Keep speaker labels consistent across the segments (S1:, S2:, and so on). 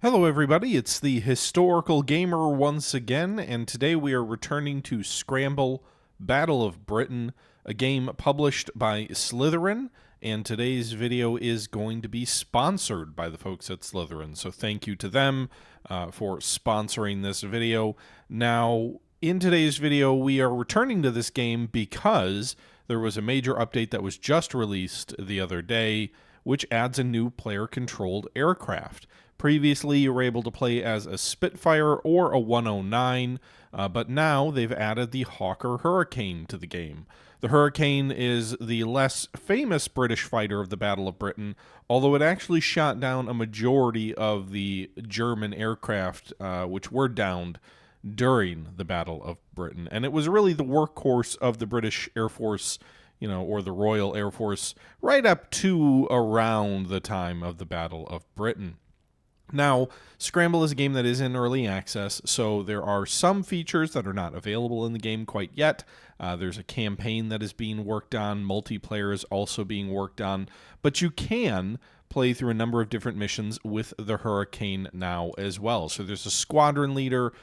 S1: Hello everybody, it's the Historical Gamer once again, and today we are returning to Scramble, Battle of Britain, a game published by Slytherin, and today's video is going to be sponsored by the folks at Slytherin, so thank you to them for sponsoring this video. Now, in today's video, we are returning to this game because there was a major update that was just released the other day, which adds a new player-controlled aircraft. Previously, you were able to play as a Spitfire or a 109, but now they've added the Hawker Hurricane to the game. The Hurricane is the less famous British fighter of the Battle of Britain, although it actually shot down a majority of the German aircraft which were downed during the Battle of Britain. And it was really the workhorse of the British Air Force, or the Royal Air Force, right up to around the time of the Battle of Britain. Now, Scramble is a game that is in early access, so there are some features that are not available in the game quite yet. There's a campaign that is being worked on, multiplayer is also being worked on, but you can play through a number of different missions with the Hurricane now as well. So there's a squadron leader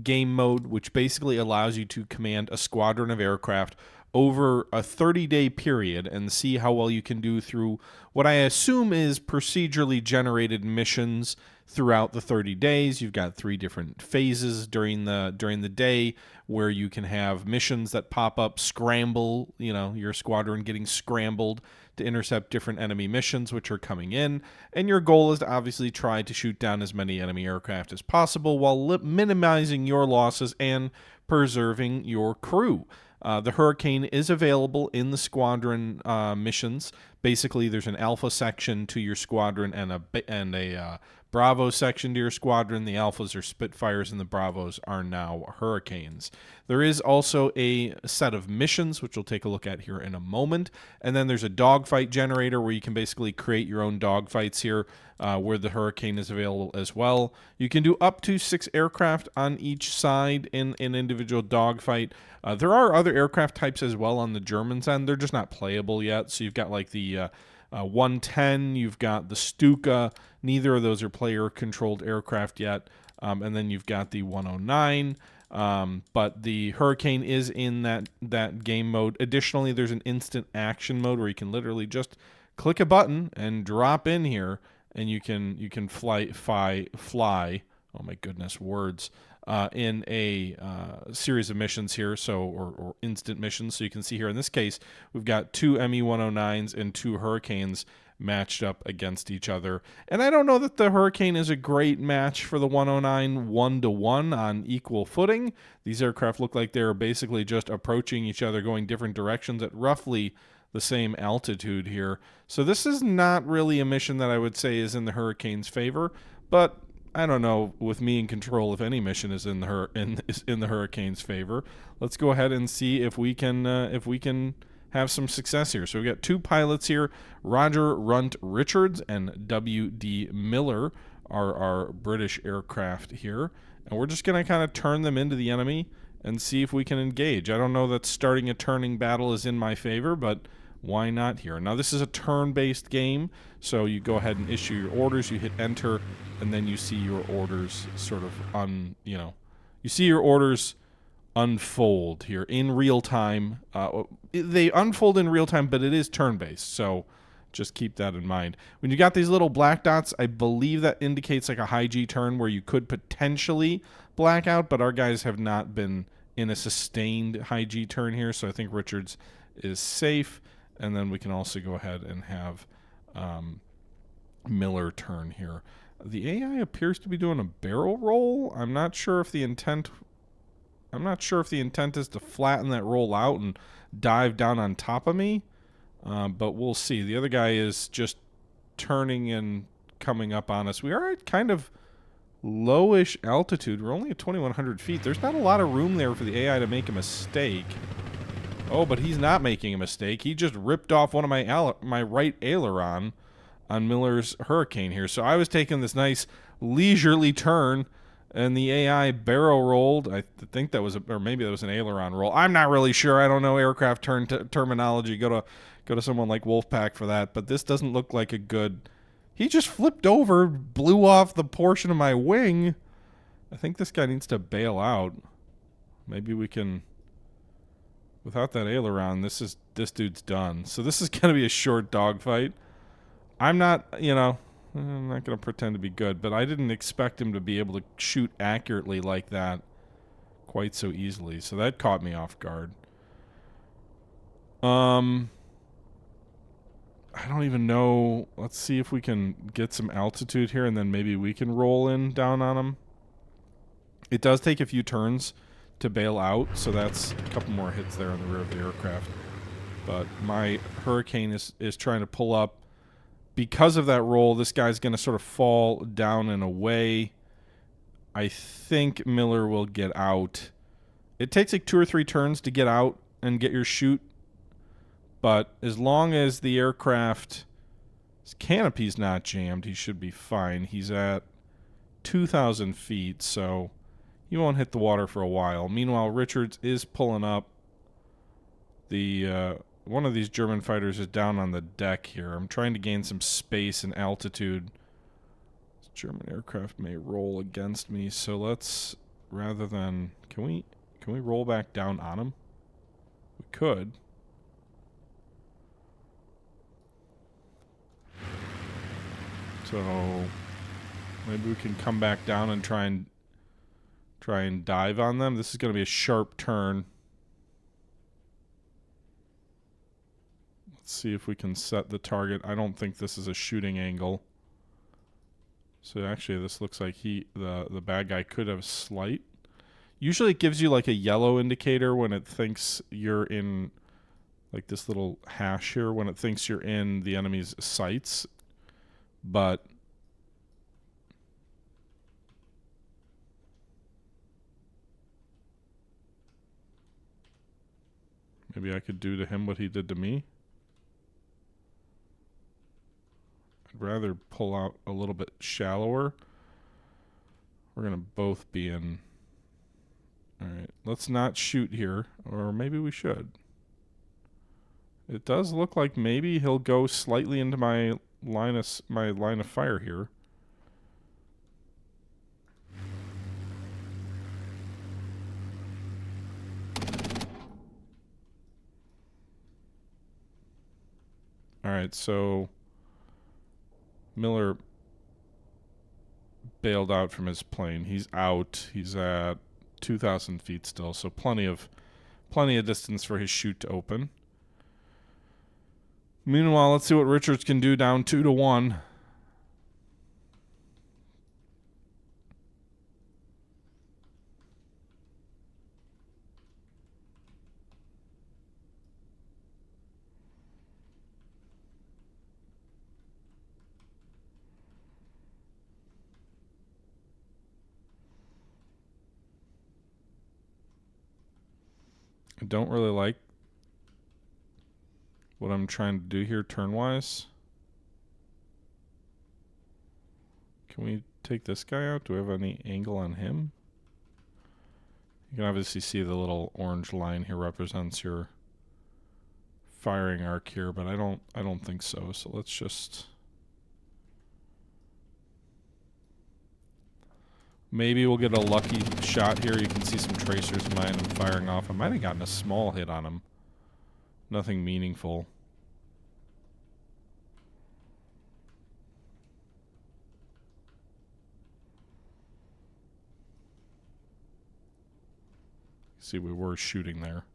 S1: game mode, which basically allows you to command a squadron of aircraft over a 30-day period and see how well you can do through what I assume is procedurally generated missions throughout the 30 days. You've got 3 different phases during the day where you can have missions that pop up, scramble, your squadron getting scrambled to intercept different enemy missions which are coming in, and your goal is to obviously try to shoot down as many enemy aircraft as possible while minimizing your losses and preserving your crew. The Hurricane is available in the squadron missions. Basically, there's an Alpha section to your squadron and a Bravo section to your squadron. The Alphas are Spitfires and the Bravos are now Hurricanes. There is also a set of missions, which we'll take a look at here in a moment. And then there's a dogfight generator where you can basically create your own dogfights here, where the Hurricane is available as well. You can do up to 6 aircraft on each side in an individual dogfight. There are other aircraft types as well on the Germans end. They're just not playable yet. So you've got like the 110, you've got the Stuka. Neither of those are player-controlled aircraft yet. And then you've got the 109. But the Hurricane is in that game mode. Additionally, there's an instant action mode where you can literally just click a button and drop in here, and you can fly. Oh my goodness, words. In a series of missions here, or instant missions. So you can see here in this case, we've got 2 Me-109s and 2 Hurricanes matched up against each other. And I don't know that the Hurricane is a great match for the 109 1-to-1 on equal footing. These aircraft look like they're basically just approaching each other, going different directions at roughly the same altitude here. So this is not really a mission that I would say is in the Hurricane's favor, but I don't know, with me in control, if any mission is in the Hurricane's favor. Let's go ahead and see if we can have some success here. So we've got 2 pilots here. Roger Runt Richards and W.D. Miller are our British aircraft here. And we're just going to kind of turn them into the enemy and see if we can engage. I don't know that starting a turning battle is in my favor, but why not here? Now, this is a turn-based game, so you go ahead and issue your orders, you hit enter, and then you see your orders sort of you see your orders unfold here in real time. They unfold in real time, but it is turn-based, so just keep that in mind. When you got these little black dots, I believe that indicates like a high G turn where you could potentially black out, but our guys have not been in a sustained high G turn here, so I think Richards is safe. And then we can also go ahead and have Miller turn here. The AI appears to be doing a barrel roll. I'm not sure if the intent is to flatten that roll out and dive down on top of me. But we'll see. The other guy is just turning and coming up on us. We are at kind of lowish altitude. We're only at 2,100 feet. There's not a lot of room there for the AI to make a mistake. Oh, but he's not making a mistake. He just ripped off one of my right aileron on Miller's Hurricane here. So I was taking this nice leisurely turn, and the AI barrel rolled. I think that was, or maybe that was an aileron roll. I'm not really sure. I don't know aircraft terminology. Go to someone like Wolfpack for that. But this doesn't look like a good He just flipped over, blew off the portion of my wing. I think this guy needs to bail out. Maybe we can... Without that aileron, this dude's done. So this is going to be a short dogfight. I'm not, I'm not going to pretend to be good, but I didn't expect him to be able to shoot accurately like that quite so easily. So that caught me off guard. I don't even know. Let's see if we can get some altitude here, and then maybe we can roll in down on him. It does take a few turns to bail out, so that's a couple more hits there on the rear of the aircraft. But my Hurricane is trying to pull up. Because of that roll, this guy's going to sort of fall down and away. I think Miller will get out. It takes like 2 or 3 turns to get out and get your shoot. But as long as the aircraft, his canopy's not jammed, he should be fine. He's at 2,000 feet, so he won't hit the water for a while. Meanwhile, Richards is pulling up. The one of these German fighters is down on the deck here. I'm trying to gain some space and altitude. This German aircraft may roll against me, so let's, rather than, can we roll back down on him? We could. So maybe we can come back down and try and dive on them. This is going to be a sharp turn. Let's see if we can set the target. I don't think this is a shooting angle. So actually this looks like the bad guy could have slight. Usually it gives you like a yellow indicator when it thinks you're in, like this little hash here, when it thinks you're in the enemy's sights. But maybe I could do to him what he did to me. I'd rather pull out a little bit shallower. We're going to both be in. Alright, let's not shoot here. Or maybe we should. It does look like maybe he'll go slightly into my line of fire here. Alright, so Miller bailed out from his plane. He's out. He's at 2,000 feet still, so plenty of distance for his chute to open. Meanwhile, let's see what Richards can do down 2-1. I don't really like what I'm trying to do here turn-wise. Can we take this guy out? Do we have any angle on him? You can obviously see the little orange line here represents your firing arc here, but I don't think so. So let's just maybe we'll get a lucky shot here. You can see some tracers of mine and firing off. I might have gotten a small hit on him. Nothing meaningful. See, we were shooting there.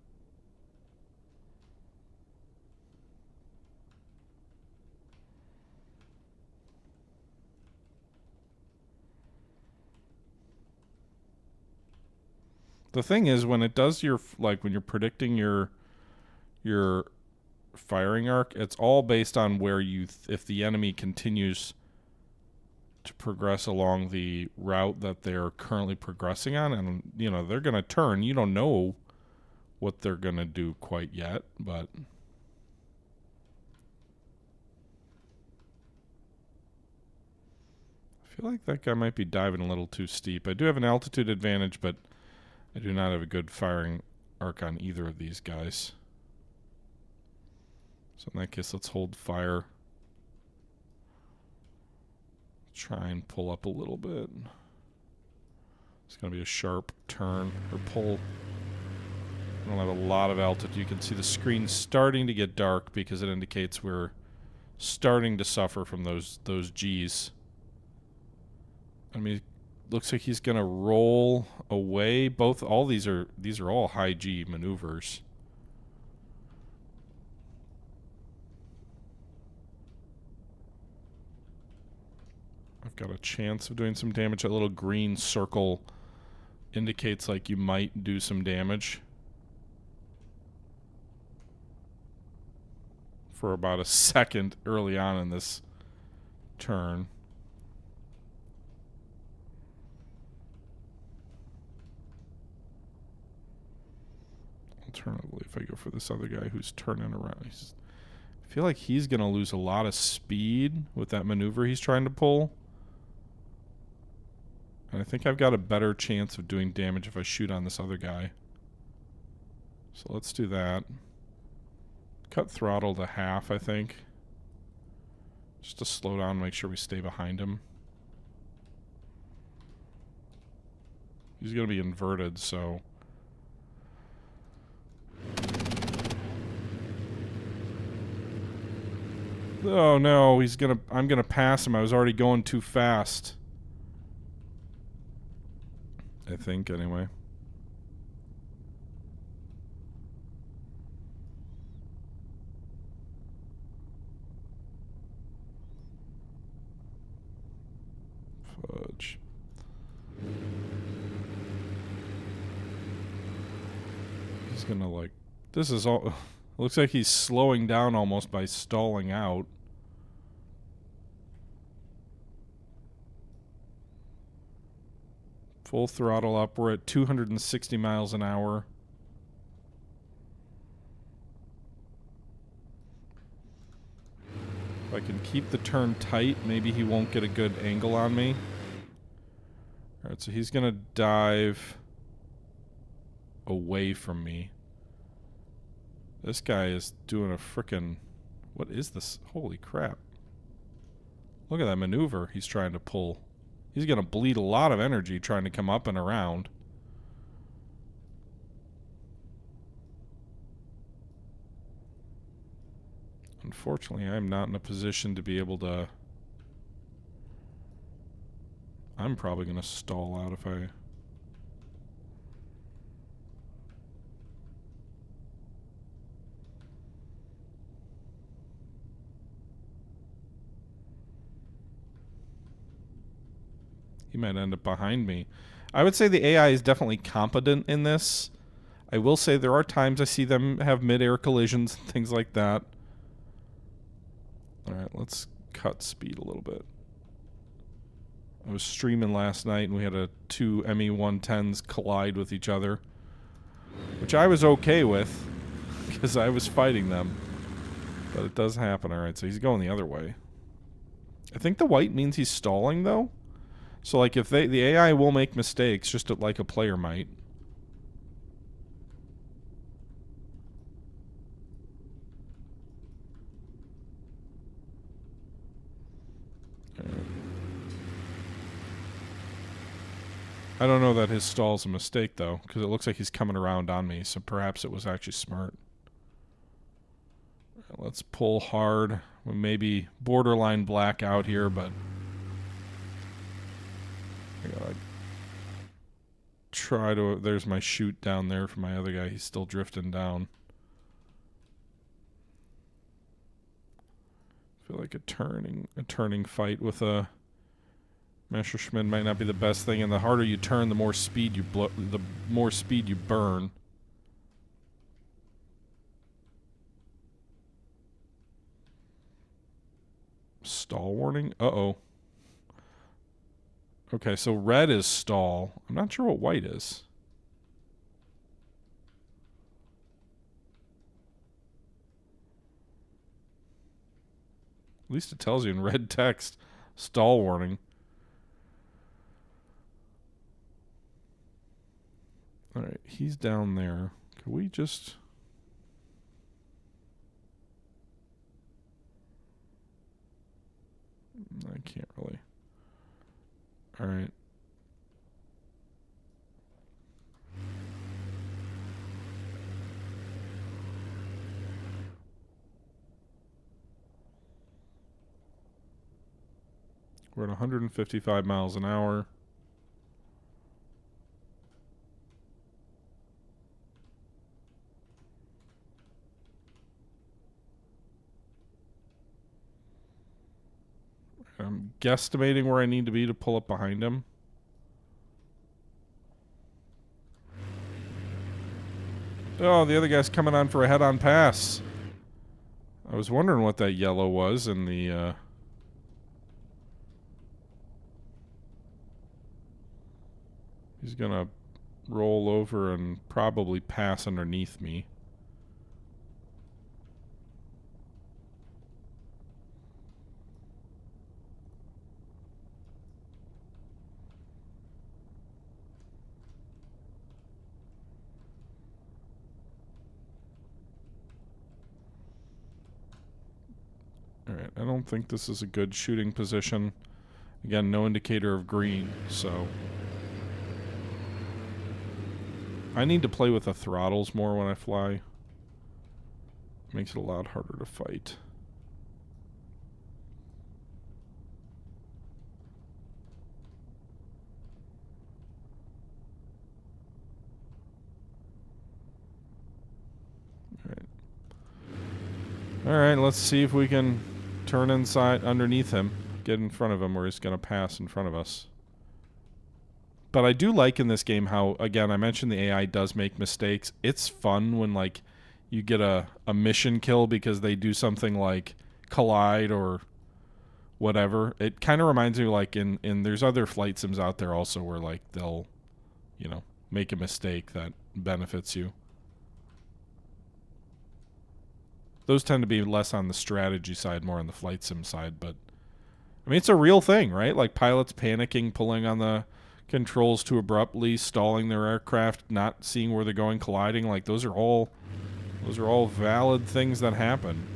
S1: The thing is, when it does your, like when you're predicting your firing arc, it's all based on where you, if the enemy continues to progress along the route that they're currently progressing on, and you know they're going to turn. You don't know what they're going to do quite yet, but I feel like that guy might be diving a little too steep. I do have an altitude advantage, but I do not have a good firing arc on either of these guys. So in that case, let's hold fire. Try and pull up a little bit. It's going to be a sharp turn or pull. I don't have a lot of altitude. You can see the screen starting to get dark because it indicates we're starting to suffer from those G's. I mean, looks like he's going to roll away. All these are all high G maneuvers. I've got a chance of doing some damage. That little green circle indicates like you might do some damage for about a second early on in this turn. Alternatively, if I go for this other guy who's turning around, I feel like he's going to lose a lot of speed with that maneuver he's trying to pull. And I think I've got a better chance of doing damage if I shoot on this other guy. So let's do that. Cut throttle to half, I think. Just to slow down and make sure we stay behind him. He's going to be inverted, so... Oh no, I'm gonna pass him. I was already going too fast. I think, anyway. Fudge. He's gonna, like... This is all... Looks like he's slowing down almost by stalling out. Full throttle up. We're at 260 miles an hour. If I can keep the turn tight, maybe he won't get a good angle on me. Alright, so he's gonna dive away from me. This guy is doing a frickin'... What is this? Holy crap. Look at that maneuver he's trying to pull. He's going to bleed a lot of energy trying to come up and around. Unfortunately, I'm not in a position to be able to... I'm probably going to stall out if I... He might end up behind me. I would say the AI is definitely competent in this. I will say there are times I see them have mid-air collisions and things like that. Alright, let's cut speed a little bit. I was streaming last night and we had two ME-110s collide with each other. Which I was okay with, because I was fighting them. But it does happen. Alright, so he's going the other way. I think the white means he's stalling, though. So, like, if the AI will make mistakes, just like a player might. I don't know that his stall's a mistake, though, because it looks like he's coming around on me, so perhaps it was actually smart. Let's pull hard. We may be borderline black out here, but... I gotta try to... There's my chute down there for my other guy. He's still drifting down. I feel like a turning fight with a Messerschmitt might not be the best thing, and the harder you turn, the more speed you burn. Stall warning? Uh-oh. Okay, so red is stall. I'm not sure what white is. At least it tells you in red text. Stall warning. Alright, he's down there. Can we just... I can't really... All right. We're at 155 miles an hour. I'm guesstimating where I need to be to pull up behind him. Oh, the other guy's coming on for a head-on pass. I was wondering what that yellow was in the... He's going to roll over and probably pass underneath me. Alright, I don't think this is a good shooting position. Again, no indicator of green, so... I need to play with the throttles more when I fly. Makes it a lot harder to fight. Alright, let's see if we can turn inside underneath him. Get in front of him where he's going to pass in front of us. But I do like in this game how, again, I mentioned the AI does make mistakes. It's fun when, like, you get a mission kill because they do something like collide or whatever. It kind of reminds me, like, in there's other flight sims out there also where, like, they'll, you know, make a mistake that benefits you. Those tend to be less on the strategy side, more on the flight sim side. But, I mean, it's a real thing, right? Like, pilots panicking, pulling on the controls too abruptly, stalling their aircraft, not seeing where they're going, colliding. Like, those are all valid things that happen.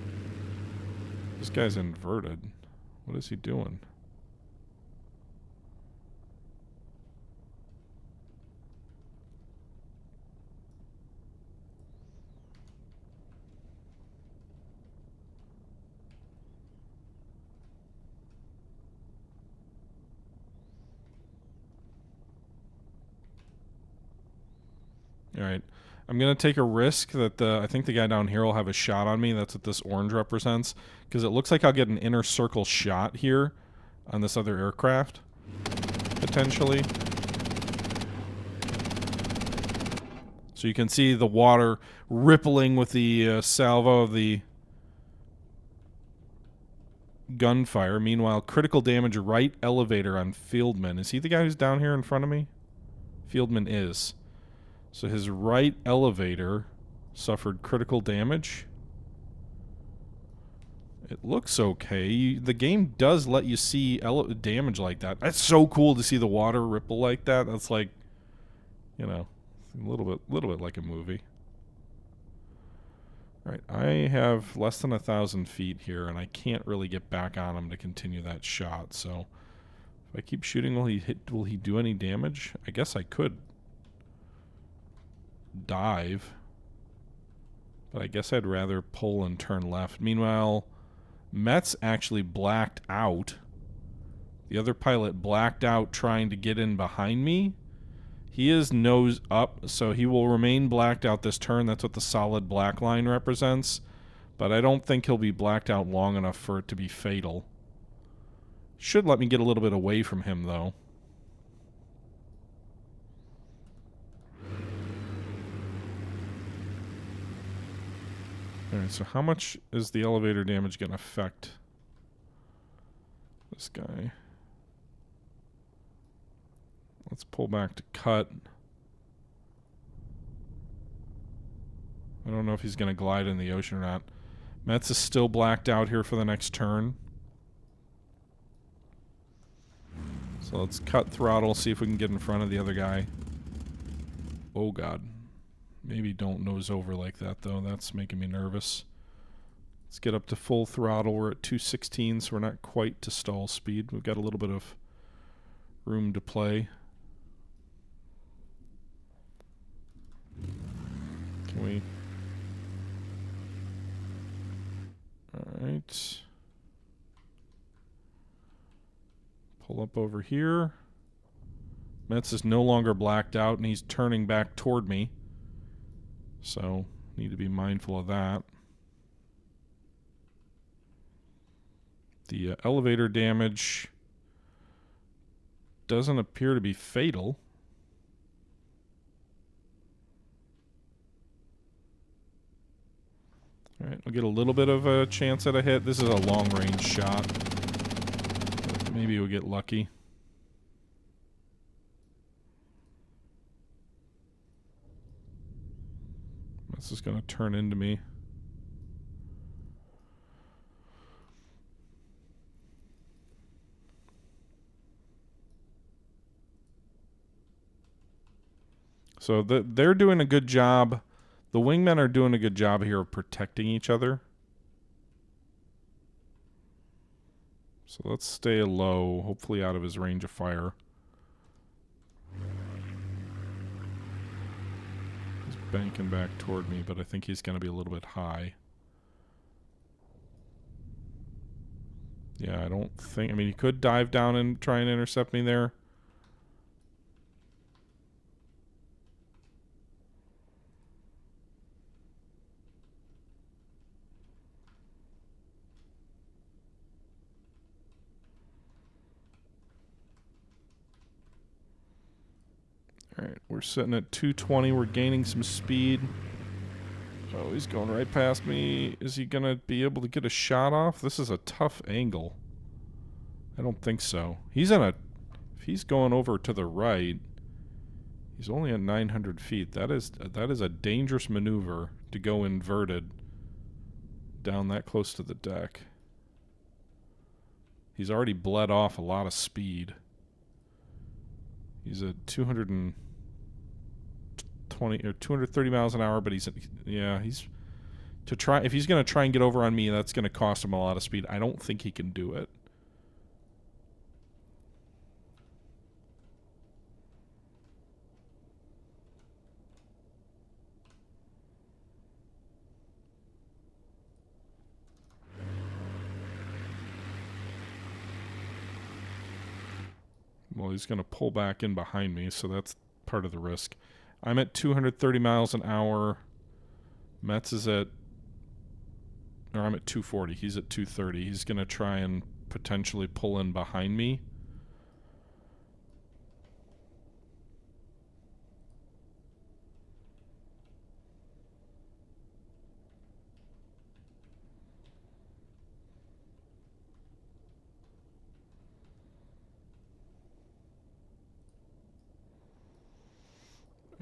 S1: This guy's inverted. What is he doing? All right. I'm going to take a risk that I think the guy down here will have a shot on me. That's what this orange represents. Because it looks like I'll get an inner circle shot here on this other aircraft. Potentially. So you can see the water rippling with the salvo of the gunfire. Meanwhile, critical damage right elevator on Fieldman. Is he the guy who's down here in front of me? Fieldman is. So his right elevator suffered critical damage. It looks okay. The game does let you see damage like that. That's so cool to see the water ripple like that. That's like, you know, a little bit like a movie. All right, I have less than 1,000 feet here, and I can't really get back on him to continue that shot. So if I keep shooting, will he do any damage? I guess I could dive, but I guess I'd rather pull and turn left. Meanwhile, Met's actually blacked out. The other pilot blacked out trying to get in behind me. He is nose up, so he will remain blacked out this turn. That's what the solid black line represents, but I don't think he'll be blacked out long enough for it to be fatal. Should let me get a little bit away from him, though. Alright, so how much is the elevator damage going to affect this guy? Let's pull back to cut. I don't know if he's going to glide in the ocean or not. Metz is still blacked out here for the next turn. So let's cut throttle, see if we can get in front of the other guy. Oh god. Maybe don't nose over like that, though. That's making me nervous. Let's get up to full throttle. We're at 216, so we're not quite to stall speed. We've got a little bit of room to play. Can we? All right. Pull up over here. Metz is no longer blacked out, and he's turning back toward me. So, need to be mindful of that. The elevator damage doesn't appear to be fatal. Alright, we'll get a little bit of a chance at a hit. This is a long-range shot. But maybe we'll get lucky. This is going to turn into me. So they're doing a good job. The wingmen are doing a good job here of protecting each other. So let's stay low, hopefully out of his range of fire. He's banking back toward me, but I think he's going to be a little bit high. Yeah, I don't think... I mean, he could dive down and try and intercept me there. Alright, we're sitting at 220. We're gaining some speed. Oh, he's going right past me. Is he going to be able to get a shot off? This is a tough angle. I don't think so. He's in a... If he's going over to the right, he's only at 900 feet. That is a dangerous maneuver to go inverted down that close to the deck. He's already bled off a lot of speed. He's at 220 or 230 miles an hour, but he's to try. If he's going to try and get over on me, that's going to cost him a lot of speed. I don't think he can do it. Well, he's going to pull back in behind me, so that's part of the risk. I'm at 230 miles an hour. Metz is at... Or I'm at 240. He's at 230. He's going to try and potentially pull in behind me.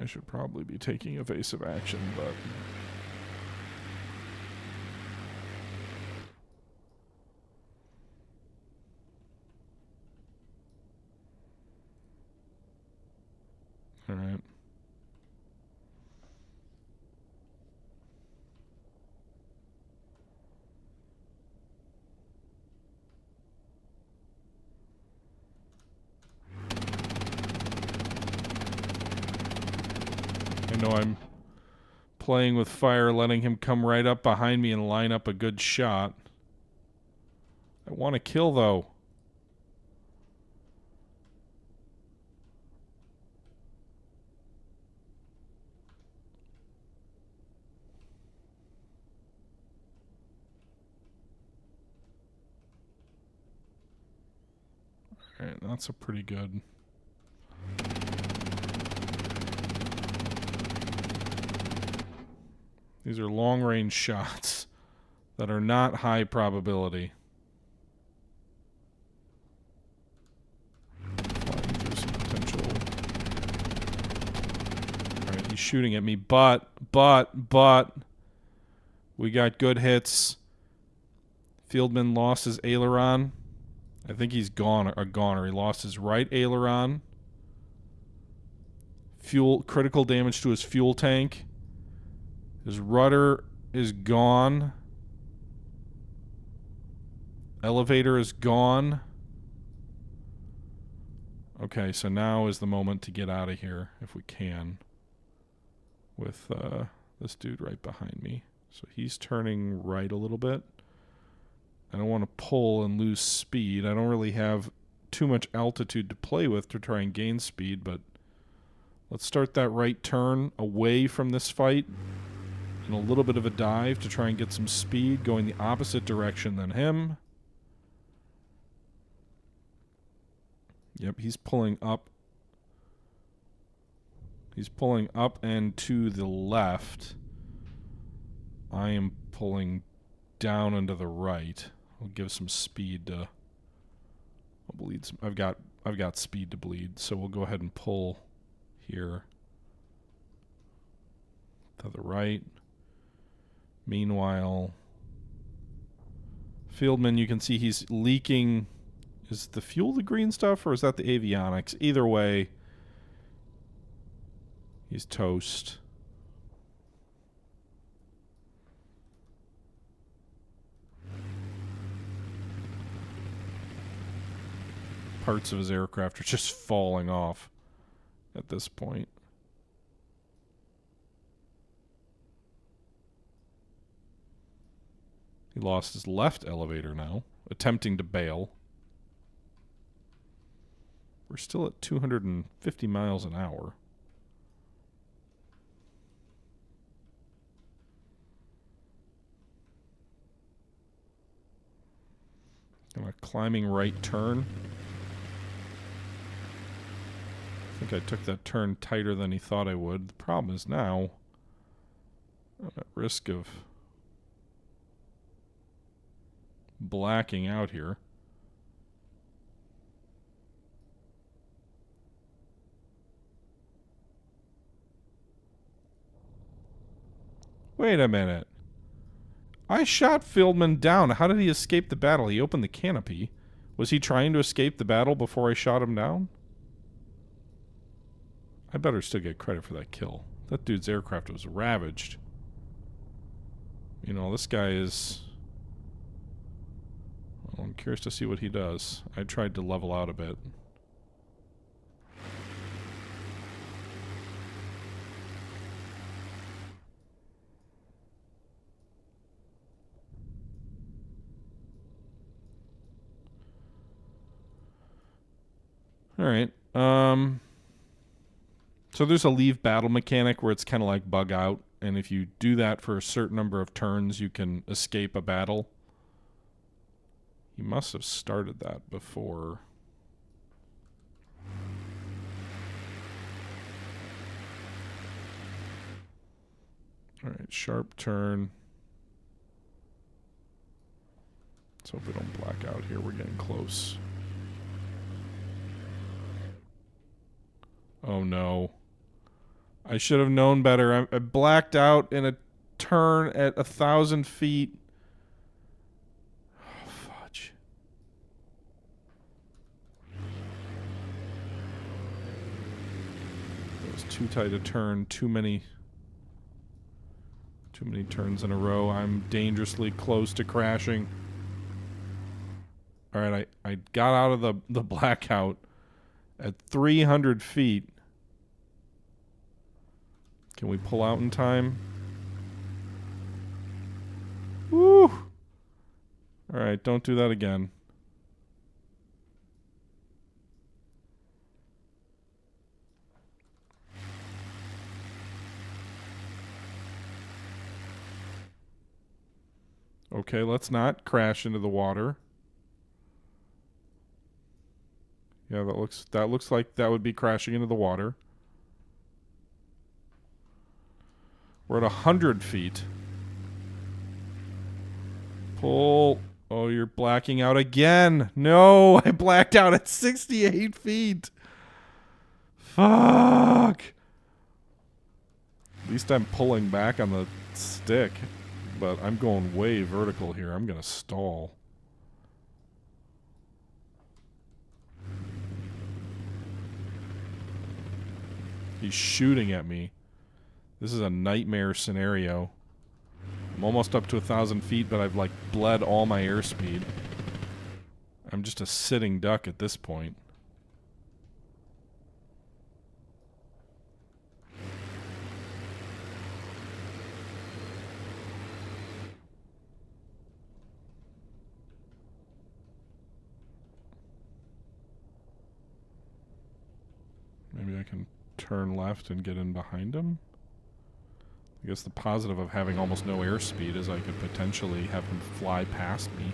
S1: I should probably be taking evasive action, but... Alright. I know I'm playing with fire, letting him come right up behind me and line up a good shot. I want to kill, though. Alright, that's a pretty good... These are long-range shots that are not high probability. Flying through some potential... Alright, he's shooting at me, but... We got good hits. Fieldman lost his aileron. I think he's gone, a goner. He lost his right aileron. Critical damage to his fuel tank. His rudder is gone. Elevator is gone. Okay, so now is the moment to get out of here, if we can. With this dude right behind me. So he's turning right a little bit. I don't want to pull and lose speed. I don't really have too much altitude to play with to try and gain speed, but let's start that right turn away from this fight. And a little bit of a dive to try and get some speed, going the opposite direction than him. Yep, he's pulling up. He's pulling up and to the left. I am pulling down and to the right. I'll give some speed to... I'll bleed some, I've got speed to bleed, so we'll go ahead and pull here to the right. Meanwhile, Fieldman, you can see he's leaking. Is the fuel the green stuff, or is that the avionics? Either way, he's toast. Parts of his aircraft are just falling off at this point. He lost his left elevator now, attempting to bail. We're still at 250 miles an hour. And a climbing right turn. I think I took that turn tighter than he thought I would. The problem is now I'm at risk of blacking out here. Wait a minute. I shot Fieldman down. How did he escape the battle? He opened the canopy. Was he trying to escape the battle before I shot him down? I better still get credit for that kill. That dude's aircraft was ravaged. You know, this guy is... Well, I'm curious to see what he does. I tried to level out a bit. Alright, so there's a leave battle mechanic where it's kind of like bug out, and if you do that for a certain number of turns, you can escape a battle. He must have started that before. Alright, sharp turn. Let's hope we don't black out here. We're getting close. Oh no. I should have known better. I blacked out in a turn at 1,000 feet. Oh, fudge. It was too tight a turn. Too many turns in a row. I'm dangerously close to crashing. Alright, I got out of the blackout at 300 feet. Can we pull out in time? Woo! Alright, don't do that again. Okay, let's not crash into the water. Yeah, that looks like that would be crashing into the water. We're at 100 feet. Pull. Oh, you're blacking out again. No, I blacked out at 68 feet. Fuck. At least I'm pulling back on the stick, but I'm going way vertical here. I'm gonna stall. He's shooting at me. This is a nightmare scenario. I'm almost up to 1,000 feet, but I've like bled all my airspeed. I'm just a sitting duck at this point. Maybe I can turn left and get in behind him. I guess the positive of having almost no airspeed is I could potentially have him fly past me.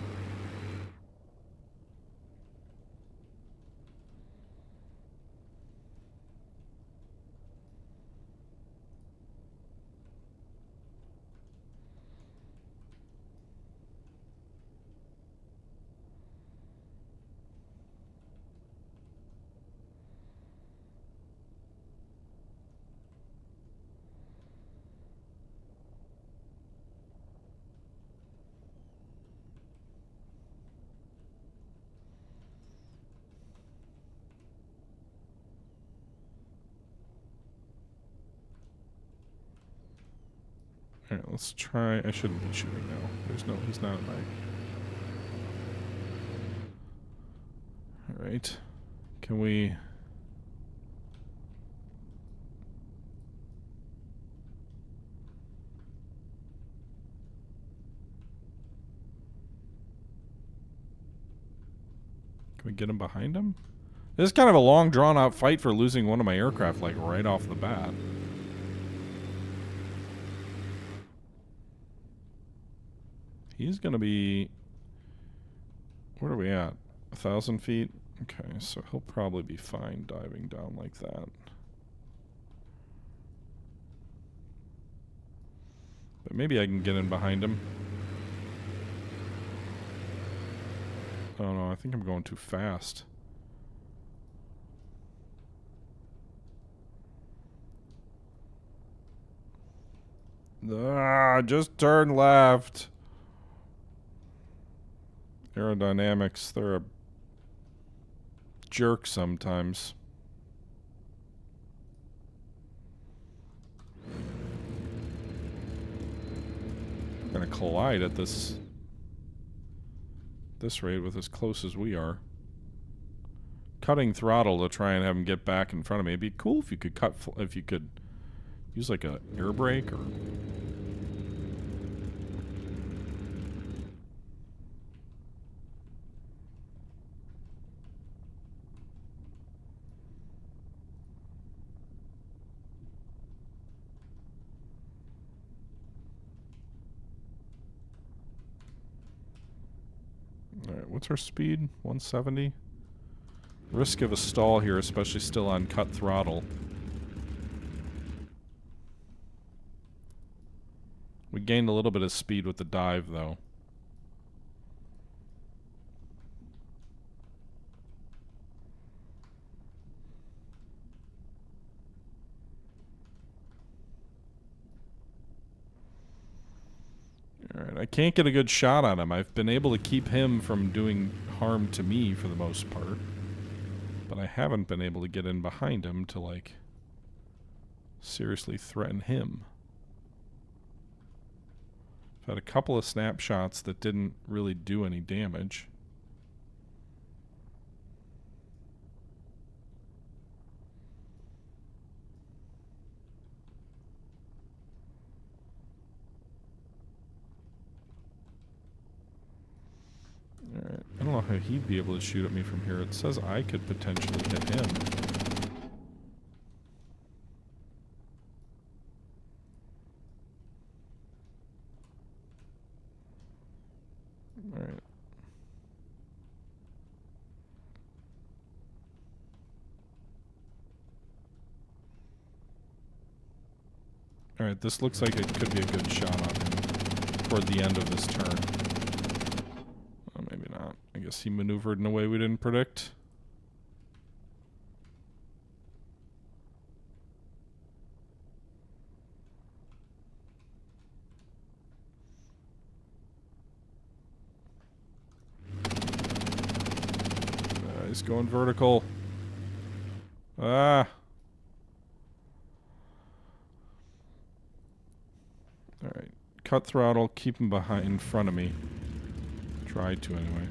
S1: Alright, let's try. I shouldn't be shooting now. He's not at my. Alright. Can we. Can we get him behind him? This is kind of a long, drawn-out fight for losing one of my aircraft, like, right off the bat. He's going to be... Where are we at? 1,000 feet? Okay, so he'll probably be fine diving down like that. But maybe I can get in behind him. Oh no, I think I'm going too fast. Ah, just turn left. Aerodynamics, they're a jerk sometimes. We're gonna collide at this rate with as close as we are. Cutting throttle to try and have him get back in front of me. It'd be cool if you could use like a air brake or. Alright, what's our speed? 170? Risk of a stall here, especially still on cut throttle. We gained a little bit of speed with the dive, though. Alright, I can't get a good shot on him. I've been able to keep him from doing harm to me for the most part. But I haven't been able to get in behind him to, like, seriously threaten him. I've had a couple of snapshots that didn't really do any damage. Alright, I don't know how he'd be able to shoot at me from here. It says I could potentially hit him. Alright. Alright, this looks like it could be a good shot on him toward the end of this turn. Maybe not. I guess he maneuvered in a way we didn't predict. He's going vertical. Ah. Alright. Cut throttle, keep him behind in front of me. Try to, anyway.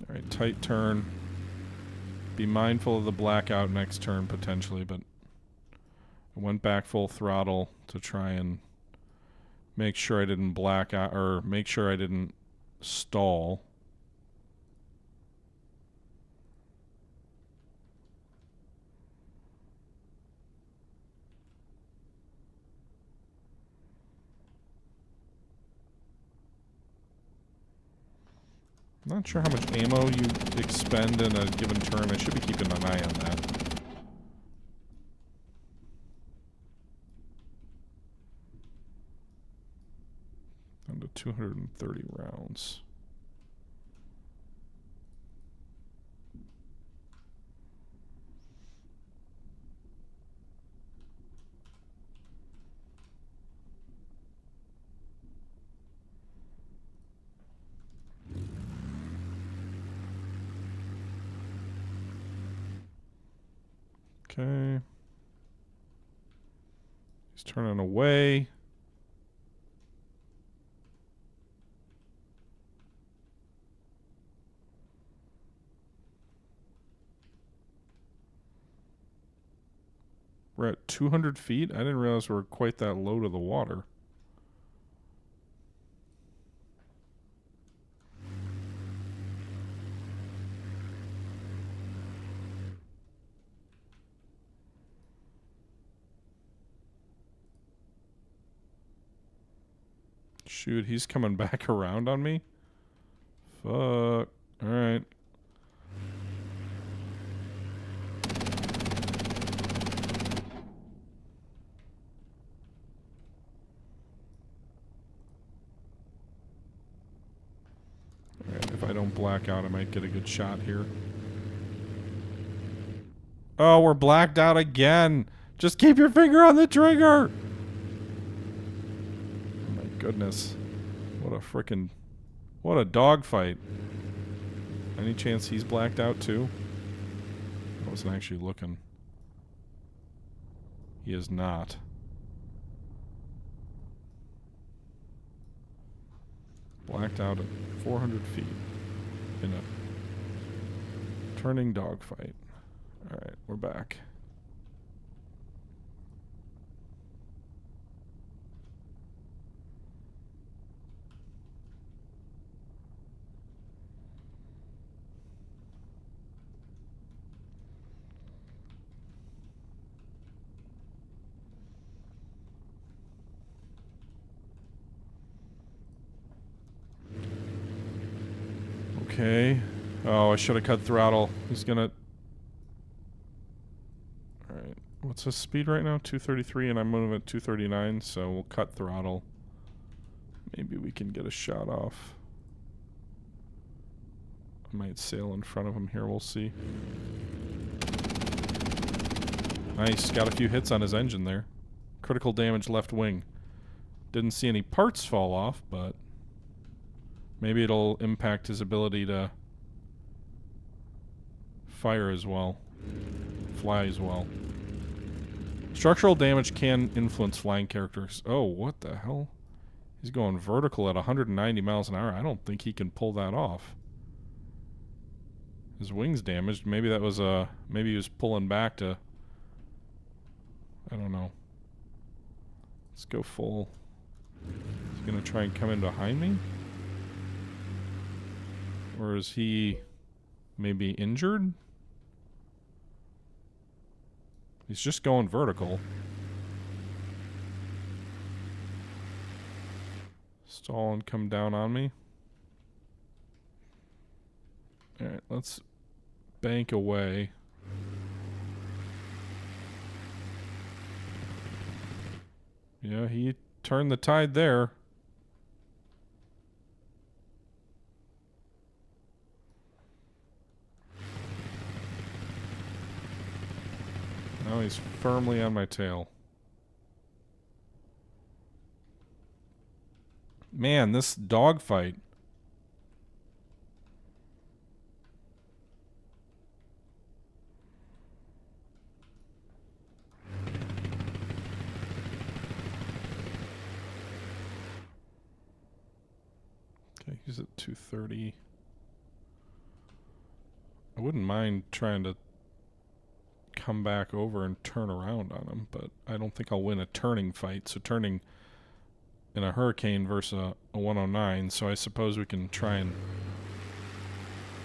S1: Alright, tight turn. Be mindful of the blackout next turn, potentially, but... I went back full throttle to try and make sure I didn't black out, or make sure I didn't stall. Not sure how much ammo you expend in a given turn. I should be keeping an eye on that. Down to 230 rounds. Okay. He's turning away. We're at 200 feet? I didn't realize we were quite that low to the water. Shoot, he's coming back around on me? Fuck. Alright. If I don't black out, I might get a good shot here. Oh, we're blacked out again. Just keep your finger on the trigger. Oh my goodness. What a dogfight. Any chance he's blacked out too? I wasn't actually looking. He is not. Blacked out at 400 feet in a turning dogfight. Alright, we're back. Okay. Oh, I should have cut throttle. He's gonna... Alright. What's his speed right now? 233, and I'm moving at 239, so we'll cut throttle. Maybe we can get a shot off. I might sail in front of him here, we'll see. Nice, got a few hits on his engine there. Critical damage left wing. Didn't see any parts fall off, but... maybe it'll impact his ability to fire as well. Fly as well. Structural damage can influence flying characters. Oh, what the hell? He's going vertical at 190 miles an hour. I don't think he can pull that off. His wing's damaged. Maybe that was maybe he was pulling back to... I don't know. Let's go full. He's gonna try and come in behind me? Or is he maybe injured? He's just going vertical. Stall and come down on me. Alright, let's bank away. Yeah, he turned the tide there. Now he's firmly on my tail. Man, this dogfight. Okay, he's at 230. I wouldn't mind trying to come back over and turn around on him, but I don't think I'll win a turning fight. So turning in a Hurricane versus a 109, so I suppose we can try and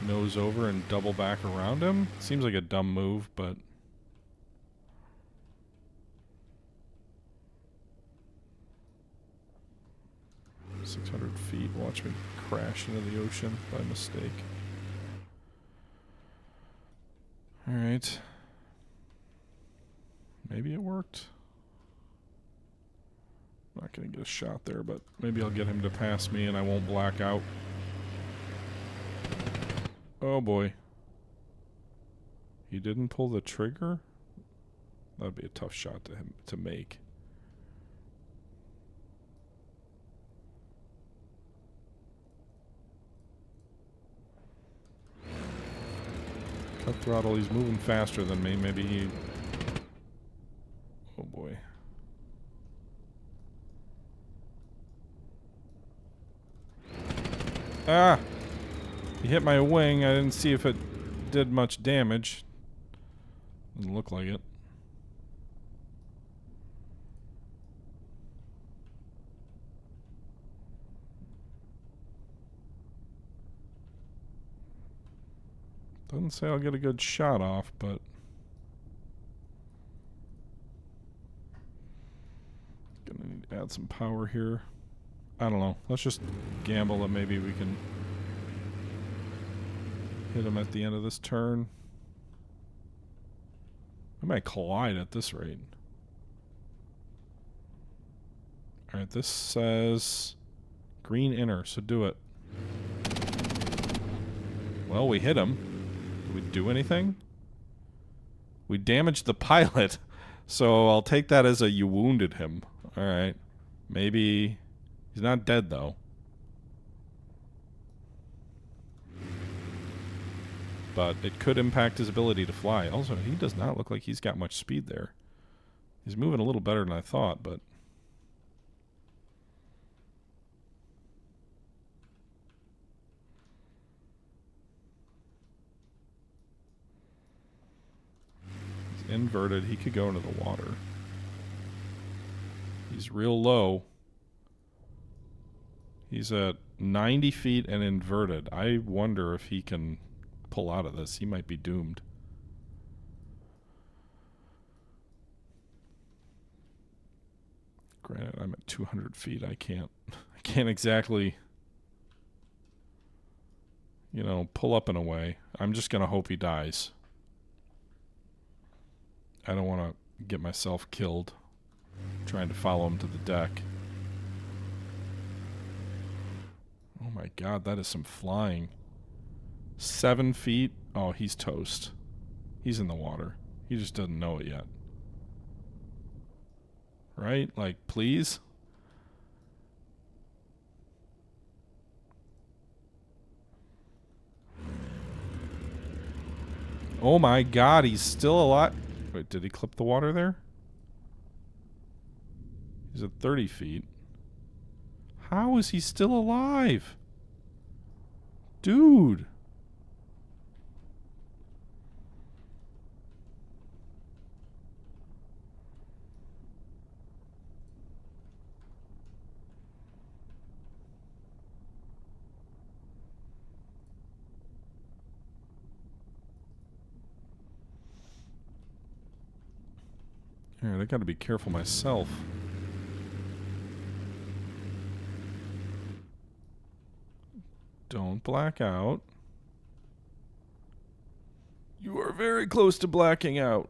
S1: nose over and double back around him. Seems like a dumb move, but... ...600 feet. Watch me crash into the ocean by mistake. Alright. Maybe it worked. I'm not going to get a shot there, but maybe I'll get him to pass me and I won't black out. Oh boy. He didn't pull the trigger? That'd be a tough shot to make. Cut throttle, he's moving faster than me. Maybe he... Oh boy. Ah! He hit my wing. I didn't see if it did much damage. Doesn't look like it. Doesn't say I'll get a good shot off, but... Gonna need to add some power here. I don't know. Let's just gamble that maybe we can hit him at the end of this turn. I might collide at this rate. Alright, this says green inner, so do it. Well, we hit him. Did we do anything? We damaged the pilot, so I'll take that as a you wounded him. Alright. Maybe... He's not dead, though. But it could impact his ability to fly. Also, he does not look like he's got much speed there. He's moving a little better than I thought, but... He's inverted. He could go into the water. He's real low. He's at 90 feet and inverted. I wonder if he can pull out of this. He might be doomed. Granted, I'm at 200 feet. I can't exactly, you know, pull up and away. I'm just going to hope he dies. I don't want to get myself killed trying to follow him to the deck. Oh my god, that is some flying. 7 feet. Oh, he's toast. He's in the water. He just doesn't know it yet. Right? Like, please? Oh my god, he's still alive. Wait, did he clip the water there? He's at 30 feet. How is he still alive? Dude. Alright, I gotta be careful myself. Don't black out. You are very close to blacking out.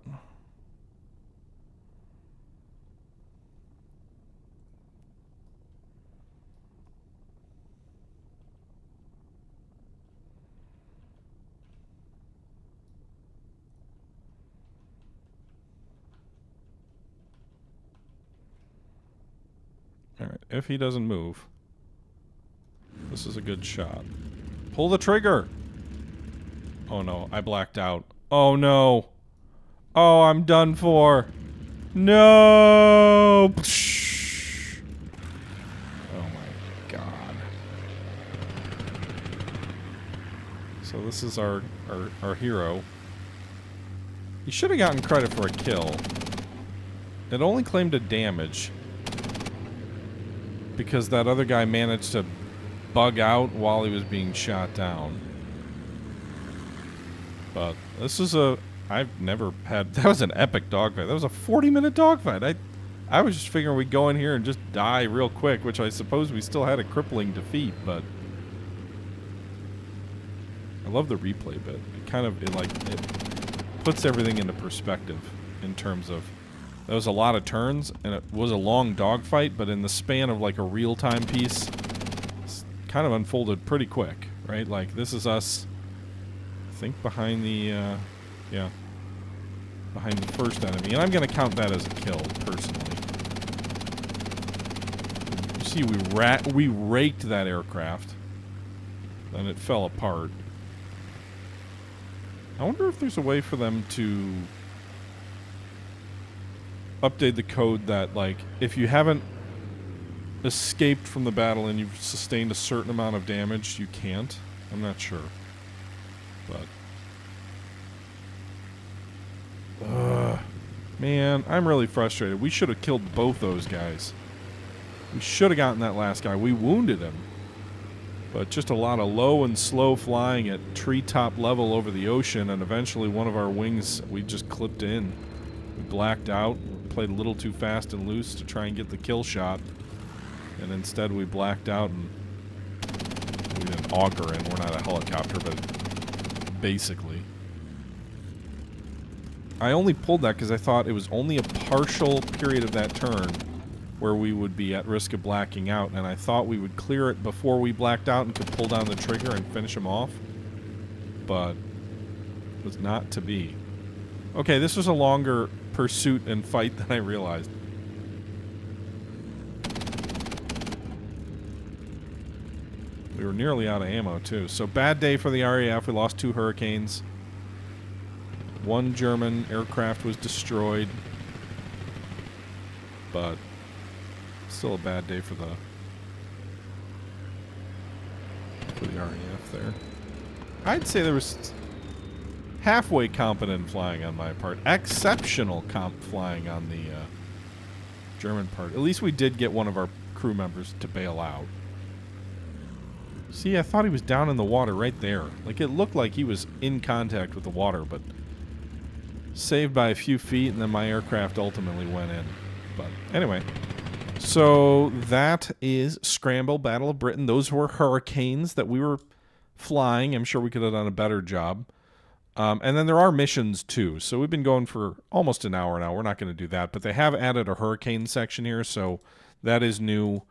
S1: Alright, if he doesn't move, this is a good shot. Pull the trigger! Oh no, I blacked out. Oh no! Oh, I'm done for! No! Psh. Oh my god. So this is our hero. You should have gotten credit for a kill. It only claimed a damage because that other guy managed to bug out while he was being shot down. But this is I've never had... That was an epic dogfight. That was a 40-minute dogfight. I was just figuring we'd go in here and just die real quick, which I suppose we still had a crippling defeat, but... I love the replay bit. It puts everything into perspective in terms of... That was a lot of turns, and it was a long dogfight, but in the span of like a real-time piece, it's kind of unfolded pretty quick, right? Like, this is us, I think, behind the, yeah, behind the first enemy. And I'm going to count that as a kill, personally. You see, we raked that aircraft, then it fell apart. I wonder if there's a way for them to update the code that, like, if you haven't escaped from the battle and you've sustained a certain amount of damage, you can't. I'm not sure. But... man, I'm really frustrated. We should have killed both those guys. We should have gotten that last guy. We wounded him. But just a lot of low and slow flying at treetop level over the ocean, and eventually one of our wings, we just clipped in. We blacked out, played a little too fast and loose to try and get the kill shot. And instead we blacked out and we didn't auger in. We're not a helicopter, but basically. I only pulled that because I thought it was only a partial period of that turn where we would be at risk of blacking out, and I thought we would clear it before we blacked out and could pull down the trigger and finish him off. But it was not to be. Okay, this was a longer pursuit and fight than I realized. We were nearly out of ammo, too. So, bad day for the RAF. We lost 2 Hurricanes. 1 German aircraft was destroyed. But still a bad day for the RAF there. I'd say there was halfway competent flying on my part. Exceptional flying on the German part. At least we did get one of our crew members to bail out. See, I thought he was down in the water right there. Like, it looked like he was in contact with the water, but saved by a few feet, and then my aircraft ultimately went in. But anyway, so that is Scramble, Battle of Britain. Those were Hurricanes that we were flying. I'm sure we could have done a better job. And then there are missions, too. So we've been going for almost an hour now. We're not going to do that. But they have added a Hurricane section here, so that is new.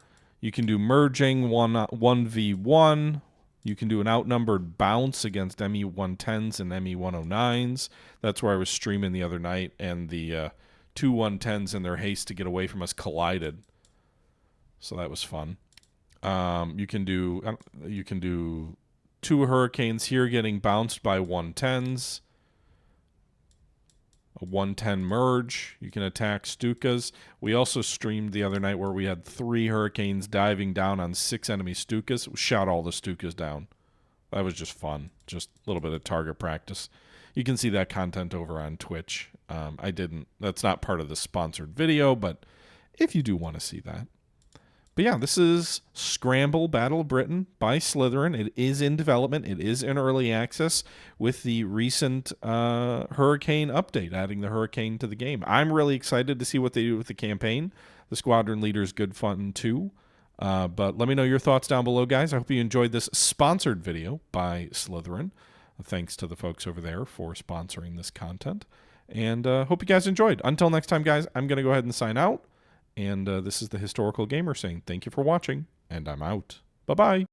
S1: You can do merging 1v1. You can do an outnumbered bounce against ME-110s and ME-109s. That's where I was streaming the other night, and the 2 110s in their haste to get away from us collided. So that was fun. You can do 2 Hurricanes here getting bounced by 110s. A 110 merge. You can attack Stukas. We also streamed the other night where we had 3 Hurricanes diving down on 6 enemy Stukas. We shot all the Stukas down. That was just fun. Just a little bit of target practice. You can see that content over on Twitch. That's not part of the sponsored video, but if you do want to see that. But yeah, this is Scramble, Battle of Britain by Slytherin. It is in development. It is in early access with the recent Hurricane update, adding the Hurricane to the game. I'm really excited to see what they do with the campaign. The Squadron Leader is good fun, too. But let me know your thoughts down below, guys. I hope you enjoyed this sponsored video by Slytherin. Thanks to the folks over there for sponsoring this content. And hope you guys enjoyed. Until next time, guys, I'm going to go ahead and sign out. And this is the Historical Gamer saying thank you for watching, and I'm out. Bye-bye.